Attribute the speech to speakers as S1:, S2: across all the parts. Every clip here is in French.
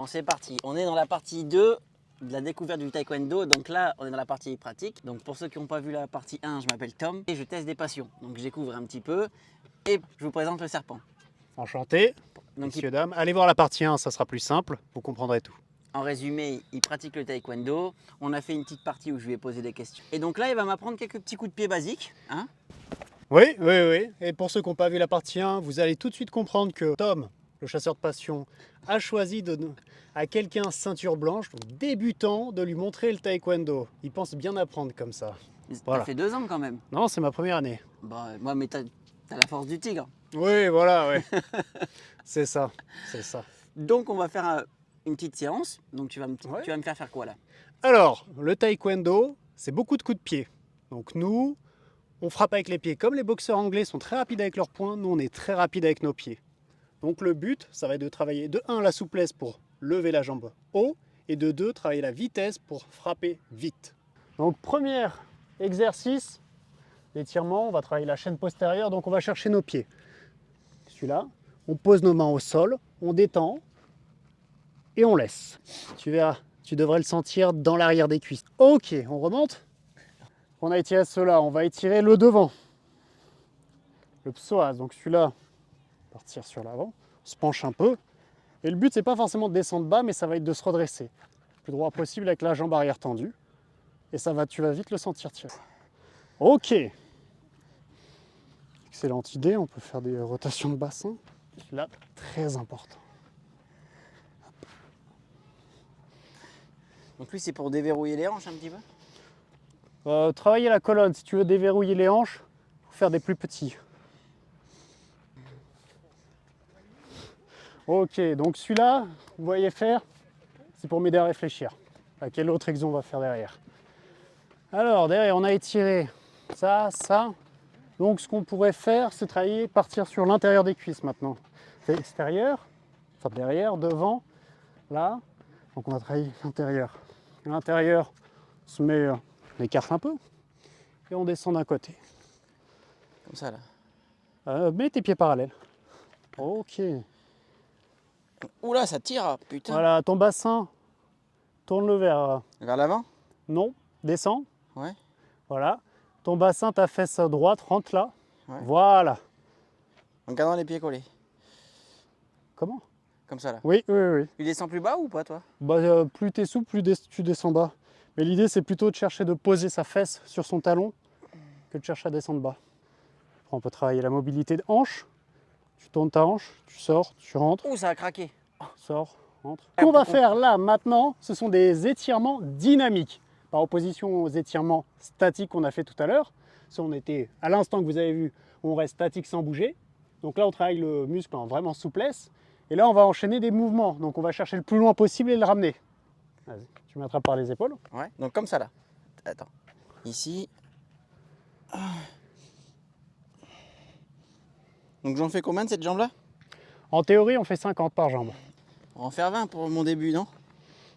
S1: Bon, c'est parti, on est dans la partie 2 de la découverte du taekwondo. Donc là, on est dans la partie pratique. Donc pour ceux qui n'ont pas vu la partie 1, je m'appelle Tom et je teste des passions. Donc je découvre un petit peu et je vous présente le serpent.
S2: Enchanté,
S1: Donc
S2: messieurs, dames. Allez voir la partie 1, ça sera plus simple, vous comprendrez tout.
S1: en résumé, il pratique le taekwondo. On a fait une petite partie où je lui ai posé des questions. Et donc là, il va m'apprendre quelques petits coups de pied basiques. Hein.
S2: Oui. Et pour ceux qui n'ont pas vu la partie 1, vous allez tout de suite comprendre que Tom, le chasseur de passion, a choisi à quelqu'un ceinture blanche, donc débutant, de lui montrer le taekwondo. Il pense bien apprendre comme ça. Voilà.
S1: Ça fait 2 ans quand même.
S2: Non, c'est ma première année.
S1: Bon, moi, mais t'as la force du tigre.
S2: Oui, voilà, ouais. C'est ça, c'est ça.
S1: Donc on va faire une petite séance. Donc tu vas me faire quoi là?
S2: Alors, le taekwondo, c'est beaucoup de coups de pied. Donc nous, on frappe avec les pieds. Comme les boxeurs anglais sont très rapides avec leurs poings, nous on est très rapides avec nos pieds. Donc le but, ça va être de travailler de 1 la souplesse pour lever la jambe haut et de 2 travailler la vitesse pour frapper vite. Donc premier exercice d'étirement, on va travailler la chaîne postérieure, donc on va chercher nos pieds. Celui-là, on pose nos mains au sol, on détend et on laisse. Tu verras, tu devrais le sentir dans l'arrière des cuisses. Ok, on remonte. On a étiré cela, on va étirer le devant. Le psoas, donc celui-là, partir sur l'avant, on se penche un peu. Et le but, c'est pas forcément de descendre bas, mais ça va être de se redresser. Le plus droit possible avec la jambe arrière tendue. Et tu vas vite le sentir tirer. Ok. Excellente idée, on peut faire des rotations de bassin. Celui-là, très important.
S1: Donc lui, c'est pour déverrouiller les hanches un petit peu.
S2: Travailler la colonne, si tu veux déverrouiller les hanches, il faut faire des plus petits. Ok, donc celui-là, vous voyez faire, c'est pour m'aider à réfléchir. À quel autre exo on va faire derrière. Alors, derrière, on a étiré ça. Donc, ce qu'on pourrait faire, c'est travailler, partir sur l'intérieur des cuisses maintenant. C'est extérieur, enfin derrière, devant, là. Donc, on va travailler l'intérieur. L'intérieur, on se met, on écarte un peu et on descend d'un côté.
S1: Comme ça là.
S2: Mets tes pieds parallèles. Ok.
S1: Oula, ça tire, putain.
S2: Voilà, ton bassin, tourne-le
S1: Vers l'avant?
S2: Non, descends.
S1: Ouais.
S2: Voilà. Ton bassin, ta fesse droite, rentre là.
S1: Ouais.
S2: Voilà.
S1: En gardant les pieds collés.
S2: Comment?
S1: Comme ça là.
S2: Oui.
S1: Tu descends plus bas ou pas toi?
S2: Bah, plus tu es souple, plus tu descends bas. Mais l'idée, c'est plutôt de chercher de poser sa fesse sur son talon que de chercher à descendre bas. Après, on peut travailler la mobilité de hanche. Tu tournes ta hanche, tu sors, tu rentres,
S1: Ouh, ça a craqué.
S2: sors, rentres. Ce qu'on va faire là, maintenant, ce sont des étirements dynamiques. Par opposition aux étirements statiques qu'on a fait tout à l'heure. Si on était, à l'instant que vous avez vu, on reste statique sans bouger. Donc là, on travaille le muscle en vraiment souplesse. Et là, on va enchaîner des mouvements. Donc on va chercher le plus loin possible et le ramener. Vas-y, tu m'attrapes par les épaules.
S1: Ouais. Donc comme ça là. Attends. Ici. Donc j'en fais combien de cette jambe là?
S2: En théorie, on fait 50 par jambe.
S1: On va en faire 20 pour mon début, non?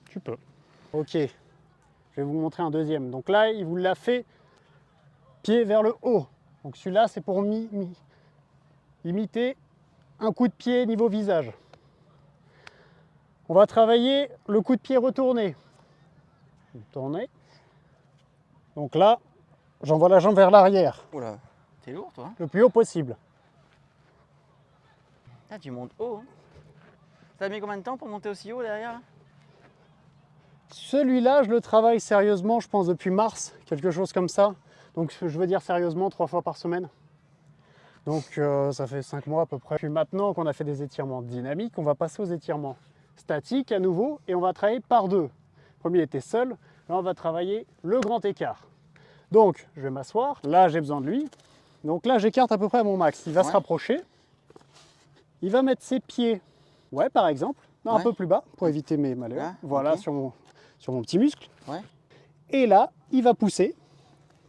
S2: Tu peux. Ok, je vais vous montrer un deuxième. Donc là, il vous l'a fait pied vers le haut. Donc celui-là, c'est pour imiter un coup de pied niveau visage. On va travailler le coup de pied retourné. Tourner. Donc là, j'envoie la jambe vers l'arrière,
S1: Oula, t'es lourd toi. Hein.
S2: le plus haut possible.
S1: Ah, tu montes haut. Hein. Ça a mis combien de temps pour monter aussi haut derrière là?
S2: Celui-là, je le travaille sérieusement, je pense depuis mars, quelque chose comme ça. Donc je veux dire sérieusement 3 fois par semaine. Donc ça fait 5 mois à peu près. Puis maintenant qu'on a fait des étirements dynamiques, on va passer aux étirements statiques à nouveau et on va travailler par deux. Le premier était seul, là on va travailler le grand écart. Donc je vais m'asseoir, là j'ai besoin de lui. Donc là j'écarte à peu près à mon max. Il va se rapprocher, il va mettre ses pieds, ouais par exemple, non, un peu plus bas pour éviter mes malheurs.
S1: Là,
S2: voilà,
S1: okay.
S2: sur mon petit muscle.
S1: Ouais.
S2: Et là, il va pousser.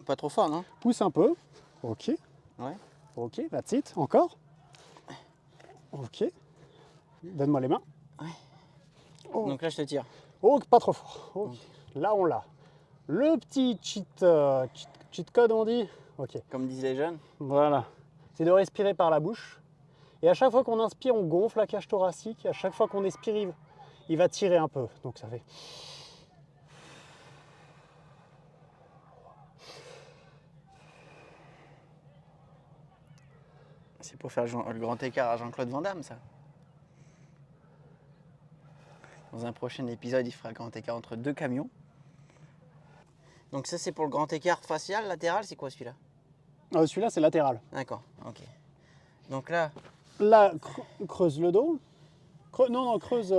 S1: Pas trop fort, non?
S2: Pousse un peu. Ok.
S1: Ouais.
S2: Ok, that's it. Encore. Ok. Donne-moi les mains.
S1: Ouais.
S2: Oh.
S1: Donc là, je te tire.
S2: Oh, pas trop fort. Okay. Là, on l'a. Le petit cheat code, on dit. Ok.
S1: Comme disent les jeunes.
S2: Voilà. C'est de respirer par la bouche. Et à chaque fois qu'on inspire, on gonfle la cage thoracique. Et à chaque fois qu'on expire, il va tirer un peu. Donc ça fait...
S1: C'est pour faire le grand écart à Jean-Claude Van Damme, ça. Dans un prochain épisode, il fera le grand écart entre 2 camions. Donc ça, c'est pour le grand écart facial, latéral, c'est quoi celui-là?
S2: Celui-là, c'est latéral.
S1: D'accord, ok. Donc là...
S2: Là, creuse le dos. Non, creuse...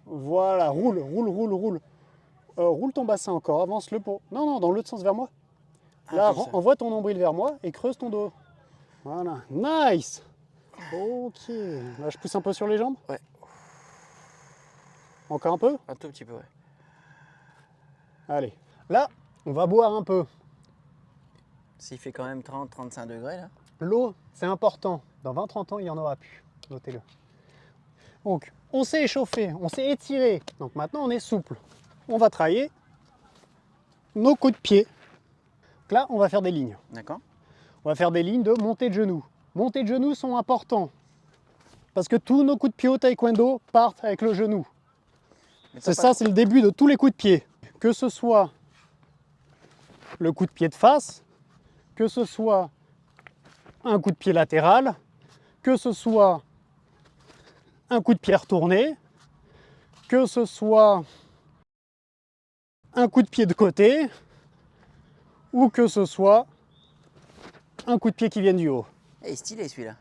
S2: Voilà, roule. Roule ton bassin encore, avance-le pour... Non, dans l'autre sens vers moi. Là, envoie ton nombril vers moi et creuse ton dos. Voilà, nice. Ok, là je pousse un peu sur les jambes.
S1: Ouais.
S2: Encore un peu?
S1: Un tout petit peu, ouais.
S2: Allez, là, on va boire un peu.
S1: S'il fait quand même 30-35 degrés, là.
S2: L'eau, c'est important. Dans 20-30 ans, il n'y en aura plus. Notez-le. Donc, on s'est échauffé, on s'est étiré. Donc maintenant, on est souple. On va travailler nos coups de pied. Donc là, on va faire des lignes.
S1: D'accord.
S2: On va faire des lignes de montée de genoux. Montées de genoux sont importants parce que tous nos coups de pied au taekwondo partent avec le genou. C'est ça, c'est le début de tous les coups de pied. Que ce soit le coup de pied de face, que ce soit un coup de pied latéral, que ce soit un coup de pied retourné, que ce soit un coup de pied de côté, ou que ce soit un coup de pied qui vient du haut.
S1: Et stylé celui-là.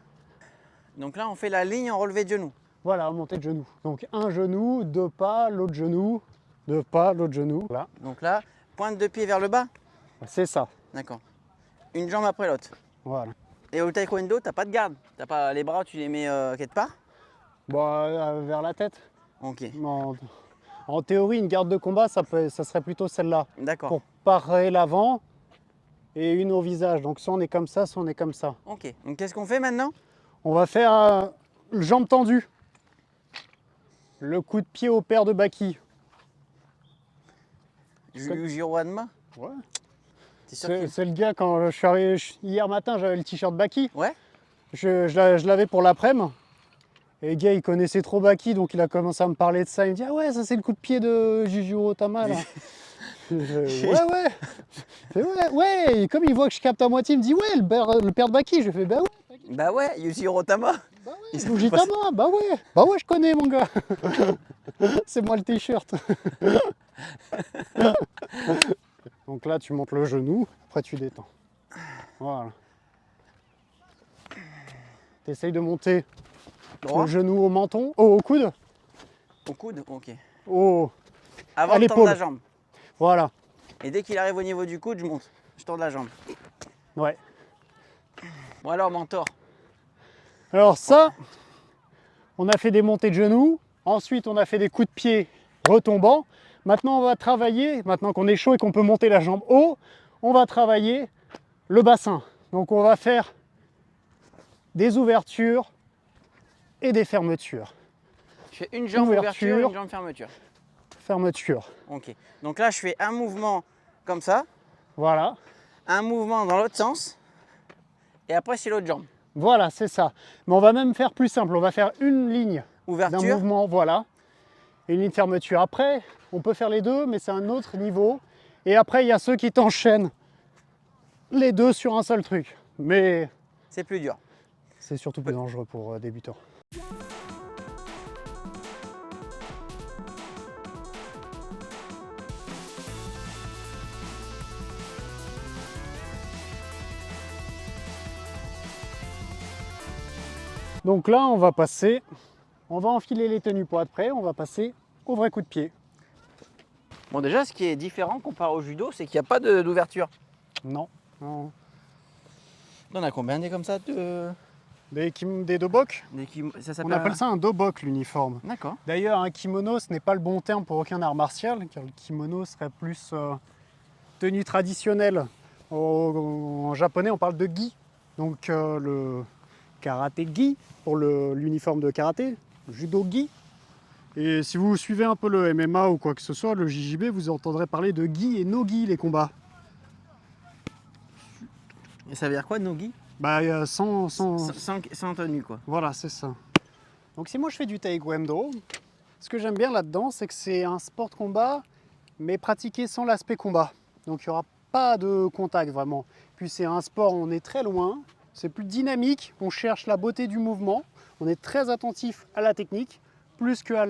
S1: Donc là, on fait la ligne en relevé de genou.
S2: Voilà, montée de genou. Donc un genou, 2 pas, l'autre genou, 2 pas, l'autre genou. Là.
S1: Donc là, pointe de pied vers le bas.
S2: C'est ça.
S1: D'accord. Une jambe après l'autre.
S2: Voilà.
S1: Et au taekwondo, t'as pas de garde. T'as pas les bras, tu les mets quelque part.
S2: Bon, vers la tête.
S1: Ok.
S2: En théorie, une garde de combat, ça serait plutôt celle-là.
S1: D'accord.
S2: Pour parer l'avant et une au visage. Donc soit on est comme ça, soit on est comme ça.
S1: Ok. Donc qu'est-ce qu'on fait maintenant?
S2: On va faire jambe tendue. Le coup de pied au paire de baki.
S1: Yujiro Hanma.
S2: Ouais.
S1: T'es sûr qu'il...
S2: C'est le gars, quand je suis arrivé hier matin, j'avais le t-shirt baki.
S1: Ouais.
S2: Je l'avais pour l'après-midi. Et le gars, il connaissait trop baki, donc il a commencé à me parler de ça. Il me dit, ah ouais, ça c'est le coup de pied de Jujiro Tama là. Ouais. Et comme il voit que je capte à moitié, il me dit, ouais, le père de baki. Je fais, bah ouais.
S1: Bah ouais, Yujiro Tama.
S2: Bah ouais, Fujitama, bah ouais, je connais mon gars. C'est moi le t-shirt. Donc là, tu montes le genou, après tu détends. Voilà. Tu essayes de monter le genou au menton, au coude.
S1: Au coude, ok.
S2: À
S1: Avant de tendre
S2: l'épaule.
S1: la jambe.
S2: Voilà.
S1: Et dès qu'il arrive au niveau du coude, je monte. Je tends la jambe.
S2: Ouais.
S1: Bon alors, mentor.
S2: Alors ça, on a fait des montées de genoux. Ensuite, on a fait des coups de pied retombants. Maintenant, on va travailler, maintenant qu'on est chaud et qu'on peut monter la jambe haut, on va travailler le bassin. Donc on va faire des ouvertures et des fermetures.
S1: Je fais une jambe ouverture, une jambe fermeture.
S2: Fermeture.
S1: Ok. Donc là, je fais un mouvement comme ça.
S2: Voilà.
S1: Un mouvement dans l'autre sens. Et après, c'est l'autre jambe.
S2: Voilà, c'est ça. Mais on va même faire plus simple. On va faire une ligne d'un mouvement, voilà. Et une ligne de fermeture. Après, on peut faire les deux, mais c'est un autre niveau. Et après, il y a ceux qui t'enchaînent les deux sur un seul truc. Mais
S1: c'est plus dur.
S2: C'est surtout plus dangereux pour débutants. Donc là, on va enfiler les tenues pour être prêt, on va passer au vrai coup de pied.
S1: Bon, déjà, ce qui est différent comparé au judo, c'est qu'il n'y a pas d'ouverture.
S2: Non.
S1: On a combien des comme ça
S2: Des dobok. On appelle ça un dobok, l'uniforme.
S1: D'accord.
S2: D'ailleurs, un kimono, ce n'est pas le bon terme pour aucun art martial, car le kimono serait plus tenue traditionnelle. En japonais, on parle de gi. Donc le karaté gi pour l'uniforme de karaté, le judo gi. Et si vous suivez un peu le MMA ou quoi que ce soit, le JJB, vous entendrez parler de gi et no gi les combats.
S1: Et ça veut dire quoi, no gi?
S2: Bah sans
S1: tenue quoi.
S2: Voilà, c'est ça. Donc si moi je fais du taekwondo, Ce que j'aime bien là-dedans, c'est que c'est un sport de combat, mais pratiqué sans l'aspect combat. Donc il n'y aura pas de contact vraiment. Puis c'est un sport où on est très loin, c'est plus dynamique, on cherche la beauté du mouvement, on est très attentif à la technique, plus qu'à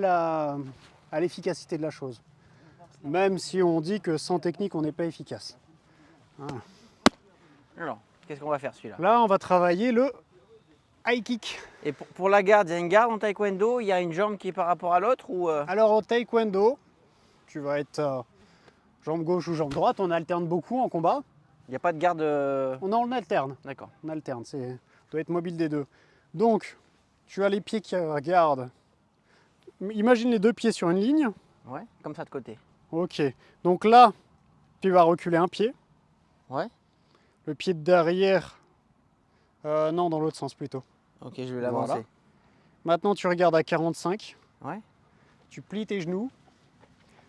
S2: à l'efficacité de la chose. Même si on dit que sans technique, on n'est pas efficace. Voilà.
S1: Alors, qu'est-ce qu'on va faire celui-là?
S2: Là, on va travailler le high kick.
S1: Et pour la garde, il y a une garde en taekwondo, il y a une jambe qui est par rapport à l'autre ou
S2: Alors au taekwondo, tu vas être jambe gauche ou jambe droite, on alterne beaucoup en combat.
S1: il n'y a pas de garde
S2: On alterne,
S1: D'accord.
S2: on alterne, on doit être mobile des deux. Donc, tu as les pieds qui regardent. Imagine les deux pieds sur une ligne.
S1: Ouais, comme ça de côté.
S2: Ok, donc là, tu vas reculer un pied.
S1: Ouais.
S2: Le pied de derrière, non, dans l'autre sens plutôt.
S1: Ok, je vais l'avancer.
S2: Voilà. Maintenant, tu regardes à 45.
S1: Ouais.
S2: Tu plies tes genoux.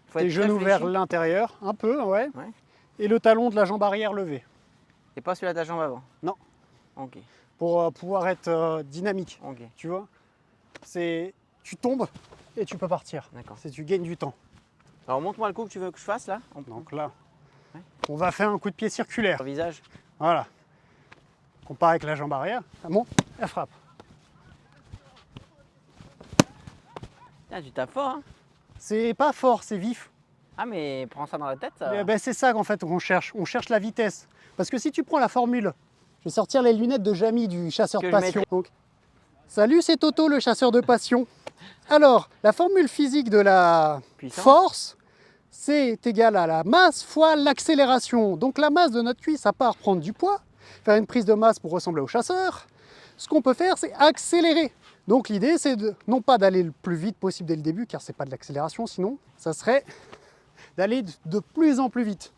S1: Faut
S2: Tes
S1: être
S2: genoux
S1: réfléchi.
S2: vers l'intérieur, un peu, ouais.
S1: Ouais.
S2: Et le talon de la jambe arrière levé.
S1: Et pas celui-là de ta jambe avant.
S2: Non.
S1: Ok.
S2: Pour pouvoir être dynamique,
S1: Ok.
S2: tu vois. Tu tombes et tu peux partir.
S1: D'accord.
S2: Tu gagnes du temps.
S1: Alors montre-moi le coup que tu veux que je fasse là.
S2: Donc là,
S1: Ouais.
S2: on va faire un coup de pied circulaire.
S1: Sur visage.
S2: Voilà. Comparé avec la jambe arrière, elle monte, elle frappe.
S1: Tiens, tu tapes fort, hein.
S2: C'est pas fort, c'est vif.
S1: Ah mais prends ça dans la tête. Ça...
S2: Ben, c'est ça qu'en fait qu'on cherche. On cherche la vitesse. Parce que si tu prends la formule, je vais sortir les lunettes de Jamy du chasseur
S1: Que
S2: de
S1: je
S2: passion.
S1: mettrai.
S2: Donc, salut, c'est Toto le chasseur de passion. Alors, la formule physique de la
S1: Puissance.
S2: force, c'est égal à la masse fois l'accélération. Donc la masse de notre cuisse, à part prendre du poids, faire une prise de masse pour ressembler au chasseur, ce qu'on peut faire, c'est accélérer. Donc l'idée, c'est non pas d'aller le plus vite possible dès le début, car c'est pas de l'accélération, sinon, ça serait d'aller de plus en plus vite.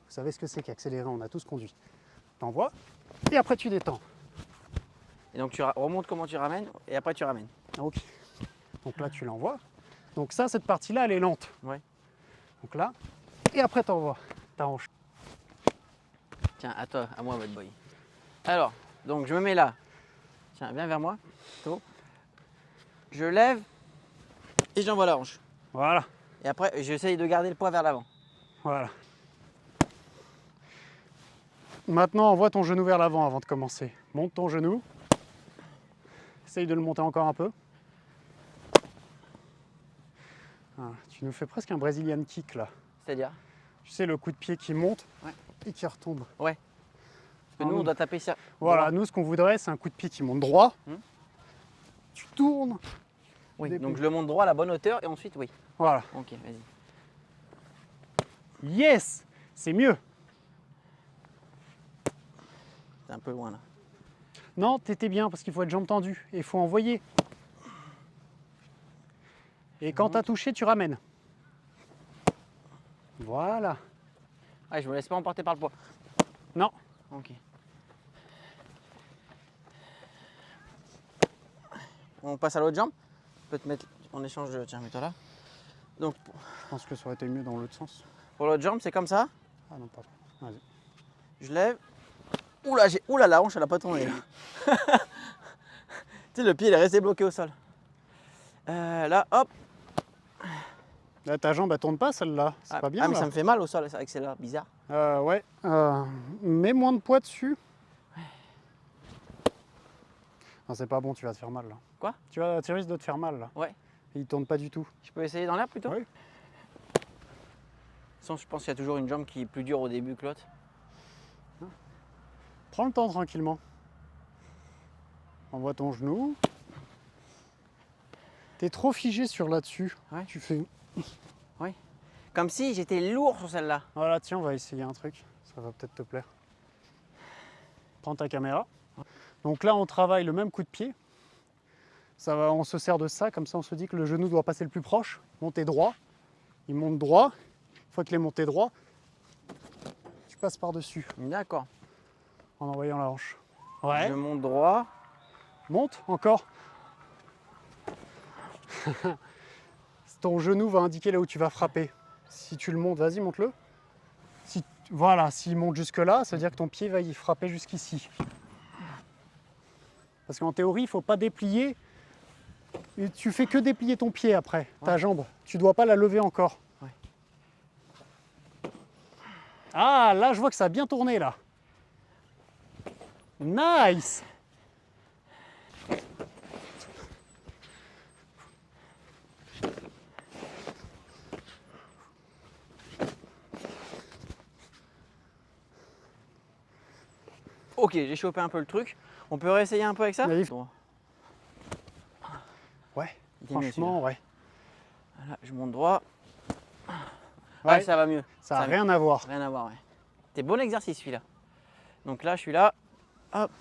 S2: Vous savez ce que c'est qu'accélérer, on a tous conduit. T'envoies, et après tu détends.
S1: Et donc tu remontes comment tu ramènes et après tu ramènes.
S2: Ok. Donc là, tu l'envoies. Donc ça, cette partie-là, elle est lente.
S1: Ouais.
S2: Donc là, et après t'envoies ta hanche.
S1: Tiens, à toi, à moi, bad boy. Alors, donc je me mets là. Tiens, viens vers moi. Tôt. Je lève et j'envoie la hanche.
S2: Voilà,
S1: Et après, j'essaye de garder le poids vers l'avant.
S2: voilà. Maintenant, envoie ton genou vers l'avant avant de commencer. Monte ton genou. Essaye de le monter encore un peu. Voilà, tu nous fais presque un Brazilian kick là.
S1: C'est-à-dire?
S2: Tu sais, le coup de pied qui monte
S1: Ouais.
S2: et qui retombe.
S1: Parce que nous, on doit taper ça.
S2: Voilà,
S1: droit.
S2: nous, ce qu'on voudrait, c'est un coup de pied qui monte droit.
S1: Hmm.
S2: Tu tournes.
S1: Oui,
S2: Des
S1: donc
S2: pouces.
S1: je le monte droit à la bonne hauteur et ensuite, oui.
S2: Voilà.
S1: Ok, vas-y.
S2: Yes, c'est mieux.
S1: C'est un peu loin là.
S2: Non, t'étais bien parce qu'il faut être jambe tendue et il faut envoyer. Et quand t'as touché, tu ramènes. Voilà.
S1: Ah, je me laisse pas emporter par le poids.
S2: Non.
S1: Ok. On passe à l'autre jambe. Je peux te mettre en échange de. Tiens, mets-toi là. Donc
S2: Je pense que ça aurait été mieux dans l'autre sens.
S1: pour l'autre jambe, c'est comme ça.
S2: Ah non, pardon. Vas-y.
S1: Je lève. Oula, la hanche, elle a pas tourné là. Tu sais, le pied, il est resté bloqué au sol. Là, hop.
S2: Là, ta jambe, elle tourne pas celle-là. C'est pas bien.
S1: Ah, mais
S2: là.
S1: ça me fait mal au sol, c'est accélère, bizarre.
S2: Ouais. Mets moins de poids dessus. Non, c'est pas bon, tu vas te faire mal là.
S1: Quoi?
S2: Tu risques de te faire mal là.
S1: Ouais.
S2: Et il tourne pas du tout.
S1: Je peux essayer dans l'air plutôt?
S2: Oui.
S1: De toute façon, je pense qu'il y a toujours une jambe qui est plus dure au début que l'autre.
S2: Prends le temps tranquillement. Envoie ton genou. T'es trop figé sur là-dessus.
S1: Ouais.
S2: Tu fais.
S1: Comme si j'étais lourd sur celle-là.
S2: Voilà, tiens, on va essayer un truc. Ça va peut-être te plaire. Prends ta caméra. Donc là, on travaille le même coup de pied. On se sert de ça, comme ça on se dit que le genou doit passer le plus proche. Monter droit. Il monte droit. Une fois qu'il est monté droit, tu passes par-dessus
S1: D'accord.
S2: en envoyant la hanche. Ouais.
S1: Je monte droit.
S2: Monte, encore. Ton genou va indiquer là où tu vas frapper. Si tu le montes, vas-y, monte-le. Voilà, s'il monte jusque là, ça veut dire que ton pied va y frapper jusqu'ici. Parce qu'en théorie, il ne faut pas déplier Et tu fais que déplier ton pied après, ta
S1: Ouais.
S2: jambe. Tu dois pas la lever encore.
S1: Ouais.
S2: Ah, là, je vois que ça a bien tourné, là. Nice!
S1: Ok, j'ai chopé un peu le truc. On peut réessayer un peu avec ça?
S2: Naïf.
S1: Bon,
S2: Ouais,
S1: il est mieux,
S2: franchement, ouais.
S1: voilà, je monte droit.
S2: Ouais,
S1: Ouais, ça va mieux.
S2: ça n'a
S1: va-
S2: rien à voir.
S1: Rien à voir, ouais. C'était bon exercice celui-là. Donc là, je suis là. Hop.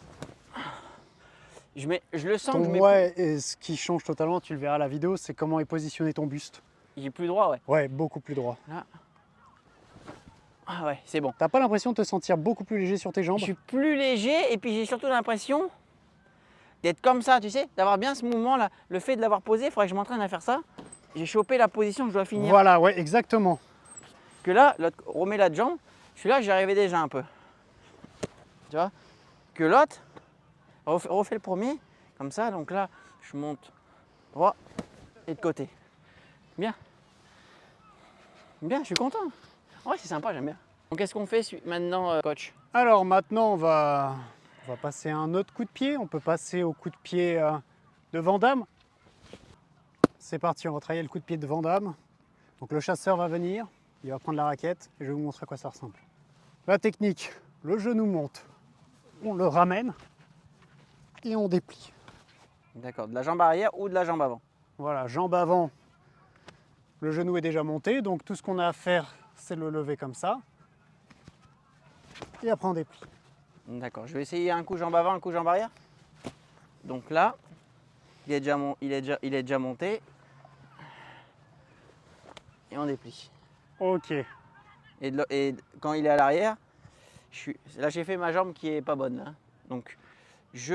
S1: Je le sens que je mets
S2: Ouais, et ce qui change totalement, tu le verras à la vidéo, c'est comment est positionné ton buste.
S1: il est plus droit, ouais.
S2: Ouais, beaucoup plus droit.
S1: Là. Ah ouais, c'est bon.
S2: T'as pas l'impression de te sentir beaucoup plus léger sur tes jambes?
S1: Je suis plus léger et puis j'ai surtout l'impression d'être comme ça, tu sais, d'avoir bien ce mouvement-là. Le fait de l'avoir posé, il faudrait que je m'entraîne à faire ça. J'ai chopé la position que je dois finir.
S2: Voilà, ouais, exactement.
S1: Que là, remets la jambe, je suis là, j'y arrivais déjà un peu. Tu vois? Que l'autre, refais le premier, comme ça, donc là, je monte droit et de côté. Bien. Bien, je suis content. Ouais, c'est sympa, j'aime bien. Donc qu'est-ce qu'on fait maintenant, coach?
S2: Alors maintenant, on va passer à un autre coup de pied. On peut passer au coup de pied de Van Damme. C'est parti, on va travailler le coup de pied de Van Damme. Donc le chasseur va venir, il va prendre la raquette et je vais vous montrer à quoi ça ressemble. La technique, le genou monte, on le ramène et on déplie.
S1: D'accord, de la jambe arrière ou de la jambe avant?
S2: Voilà, jambe avant, le genou est déjà monté, donc tout ce qu'on a à faire, c'est le lever comme ça. Et après on déplie.
S1: D'accord, je vais essayer un coup jambe avant, un coup jambe arrière. Donc là, il est déjà monté. Et on déplie.
S2: Ok,
S1: Et quand il est à l'arrière, là j'ai fait ma jambe qui est pas bonne. Hein. Donc je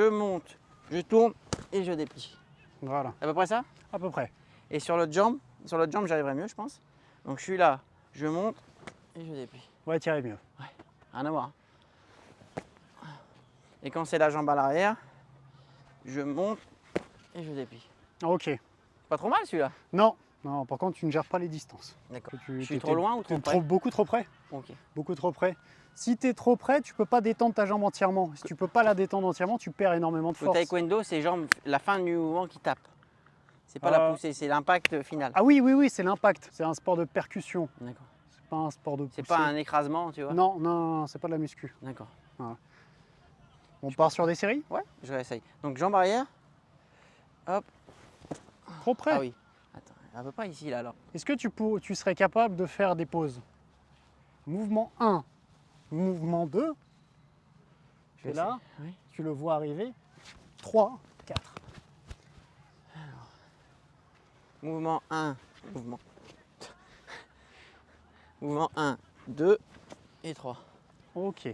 S1: monte, je tourne et je déplie.
S2: voilà,
S1: À peu près ça?
S2: à peu près.
S1: Et sur l'autre jambe j'arriverai mieux je pense. Donc je suis là, je monte et je déplie.
S2: Ouais, tirer mieux.
S1: Rien à voir. Et quand c'est la jambe à l'arrière, je monte et je déplie.
S2: Ok.
S1: Pas trop mal celui-là.
S2: Non, non, par contre, tu ne gères pas les distances.
S1: D'accord.
S2: Tu-
S1: Je suis
S2: t'étais-
S1: trop loin ou trop
S2: t'es
S1: près?
S2: beaucoup trop près.
S1: Ok.
S2: Beaucoup trop près. Si tu es trop près, tu peux pas détendre ta jambe entièrement. Si tu peux pas la détendre entièrement, tu perds énormément de
S1: Au
S2: force.
S1: taekwondo, c'est la fin du mouvement qui tape. C'est pas la poussée, c'est l'impact final.
S2: Ah oui, oui, oui, c'est l'impact. C'est un sport de percussion.
S1: D'accord.
S2: C'est pas un sport de poussée.
S1: C'est pas un écrasement, tu vois?
S2: Non, non, non, c'est pas de la muscu.
S1: D'accord.
S2: On part sur des séries?
S1: Ouais, je réessaye. Donc jambe arrière. Hop.
S2: Trop près.
S1: Ah oui. Attends, à peu près ici là alors.
S2: Est-ce que tu serais capable de faire des pauses? Mouvement 1, mouvement 2.
S1: Je
S2: Et
S1: vais
S2: là,
S1: essayer. Oui.
S2: tu le vois arriver. 3, 4.
S1: Mouvement 1. Mouvement. Mouvement 1, 2 et 3.
S2: Ok.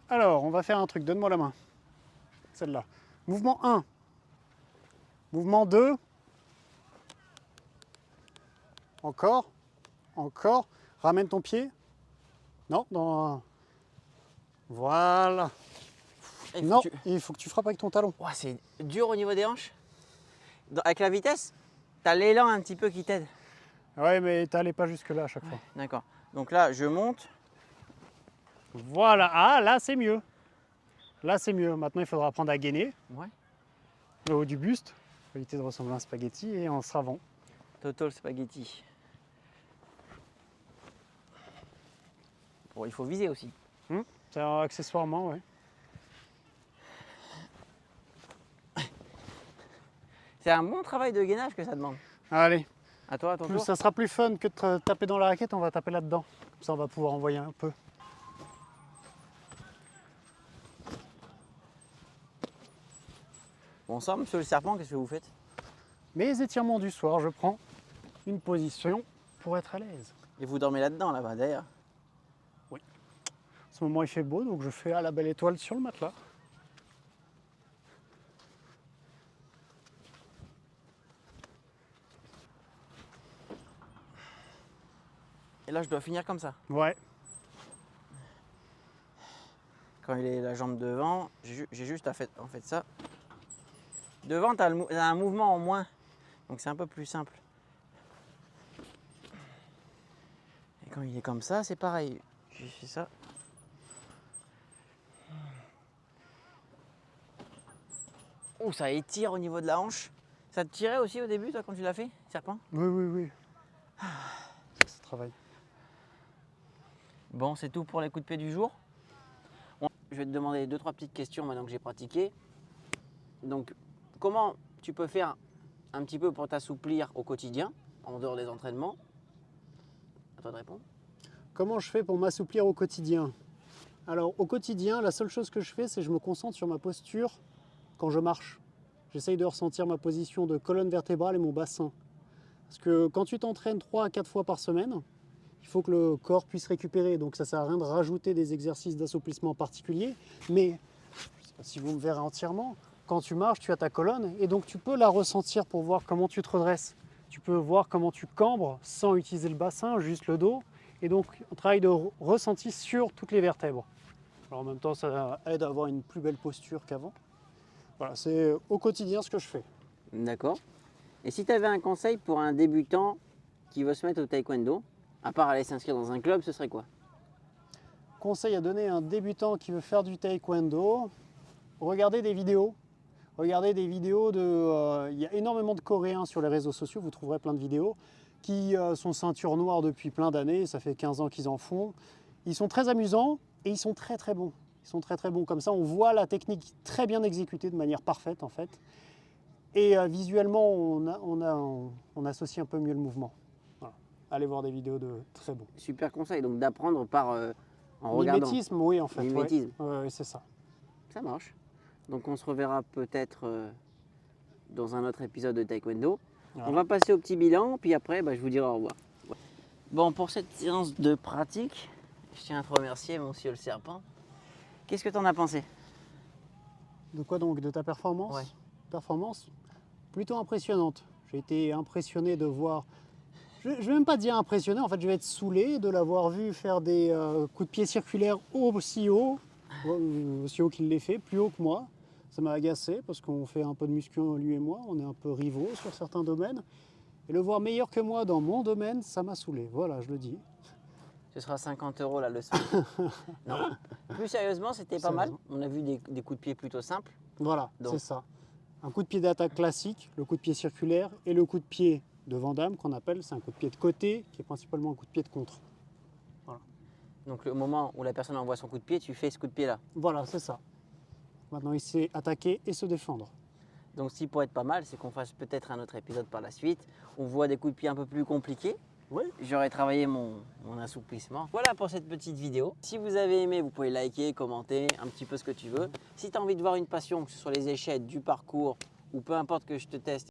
S2: Alors, on va faire un truc. Donne-moi la main. Celle-là. Mouvement 1. Mouvement 2. Encore. Encore. Ramène ton pied. Non, dans... Voilà.
S1: Et
S2: Non, il faut que tu frappes avec ton talon.
S1: Ouah, c'est dur au niveau des hanches. Avec la vitesse, t'as l'élan un petit peu qui t'aide.
S2: Ouais, mais t'allais pas jusque-là à chaque fois.
S1: D'accord. Donc là, je monte.
S2: Voilà. Ah, là, c'est mieux. Là, c'est mieux. Maintenant, il faudra apprendre à gainer
S1: Ouais.
S2: le haut du buste. Pour éviter de ressembler à un spaghetti et en se ravant.
S1: Total spaghetti. Bon, il faut viser aussi.
S2: C'est accessoirement, ouais.
S1: C'est un bon travail de gainage que ça demande.
S2: Allez.
S1: À toi, à ton tour.
S2: Ça sera plus fun que de taper dans la raquette, on va taper là-dedans. Comme ça, on va pouvoir envoyer un peu.
S1: Bonsoir, monsieur le serpent, qu'est-ce que vous faites?
S2: Mes étirements du soir, je prends une position pour être à l'aise.
S1: Et vous dormez là-dedans, là-bas, d'ailleurs.
S2: En ce moment, il fait beau, donc je fais à la belle étoile sur le matelas.
S1: Et là, je dois finir comme ça.
S2: Ouais.
S1: Quand il est la jambe devant, j'ai juste en fait ça. Devant, tu as un mouvement en moins. Donc c'est un peu plus simple. Et quand il est comme ça, c'est pareil. Je fais ça. Oh, ça étire au niveau de la hanche. Ça te tirait aussi au début, toi, quand tu l'as fait, serpent?
S2: Oui, oui, oui. Ça travaille.
S1: Bon, c'est tout pour les coups de pied du jour. Je vais te demander 2-3 petites questions maintenant que j'ai pratiqué. Donc, comment tu peux faire un petit peu pour t'assouplir au quotidien, en dehors des entraînements? À toi de répondre.
S2: Comment je fais pour m'assouplir au quotidien? Alors, au quotidien, la seule chose que je fais, c'est que je me concentre sur ma posture quand je marche. J'essaye de ressentir ma position de colonne vertébrale et mon bassin. Parce que quand tu t'entraînes 3 à 4 fois par semaine, il faut que le corps puisse récupérer. Donc ça ne sert à rien de rajouter des exercices d'assouplissement particuliers. Mais, je ne sais pas si vous me verrez entièrement, quand tu marches, tu as ta colonne et donc tu peux la ressentir pour voir comment tu te redresses. Tu peux voir comment tu cambres sans utiliser le bassin, juste le dos. Et donc un travail de ressenti sur toutes les vertèbres. Alors en même temps, ça aide à avoir une plus belle posture qu'avant. Voilà, c'est au quotidien ce que je fais.
S1: D'accord. Et si tu avais un conseil pour un débutant qui veut se mettre au taekwondo, à part aller s'inscrire dans un club, ce serait quoi?
S2: Conseil à donner à un débutant qui veut faire du taekwondo, regardez des vidéos. Regardez des vidéos il y a énormément de Coréens sur les réseaux sociaux, vous trouverez plein de vidéos, qui sont ceinture noire depuis plein d'années, ça fait 15 ans qu'ils en font. Ils sont très amusants et ils sont très très bons. Ils sont très très bons, comme ça on voit la technique très bien exécutée de manière parfaite en fait. Et visuellement on associe un peu mieux le mouvement. Voilà. Allez voir des vidéos de très bons.
S1: Super conseil, donc d'apprendre par en regardant.
S2: Mimétisme, oui en fait.
S1: Mimétisme.
S2: Ouais, c'est ça.
S1: Ça marche. Donc on se reverra peut-être dans un autre épisode de taekwondo.
S2: Voilà.
S1: On va passer au petit bilan, puis après je vous dirai au revoir. Bon, pour cette séance de pratique, je tiens à te remercier, monsieur le serpent. Qu'est-ce que tu en as pensé?
S2: De quoi donc? De ta performance?
S1: Ouais.
S2: Performance plutôt impressionnante. J'ai été impressionné de voir. Je ne vais même pas dire impressionné, en fait je vais être saoulé de l'avoir vu faire des coups de pied circulaires aussi haut qu'il les fait, plus haut que moi. Ça m'a agacé parce qu'on fait un peu de muscu lui et moi, on est un peu rivaux sur certains domaines. Et le voir meilleur que moi dans mon domaine, ça m'a saoulé. Voilà, je le dis.
S1: Ce sera 50 € la leçon. Non, plus sérieusement, c'était pas mal. On a vu des coups de pied plutôt simples.
S2: Voilà,
S1: Donc.
S2: c'est ça. Un coup de pied d'attaque classique, le coup de pied circulaire, et le coup de pied de Van Damme qu'on appelle, c'est un coup de pied de côté, qui est principalement un coup de pied de contre. Voilà,
S1: Donc le moment où la personne envoie son coup de pied, tu fais ce coup de pied là.
S2: voilà, c'est ça. Maintenant, il sait attaquer et se défendre.
S1: Donc ce qui pourrait être pas mal, c'est qu'on fasse peut-être un autre épisode par la suite. On voit des coups de pied un peu plus compliqués.
S2: Oui.
S1: J'aurais travaillé mon assouplissement. Voilà pour cette petite vidéo. Si vous avez aimé, vous pouvez liker, commenter, un petit peu ce que tu veux. Si tu as envie de voir une passion, que ce soit les échecs, du parcours, ou peu importe que je te teste,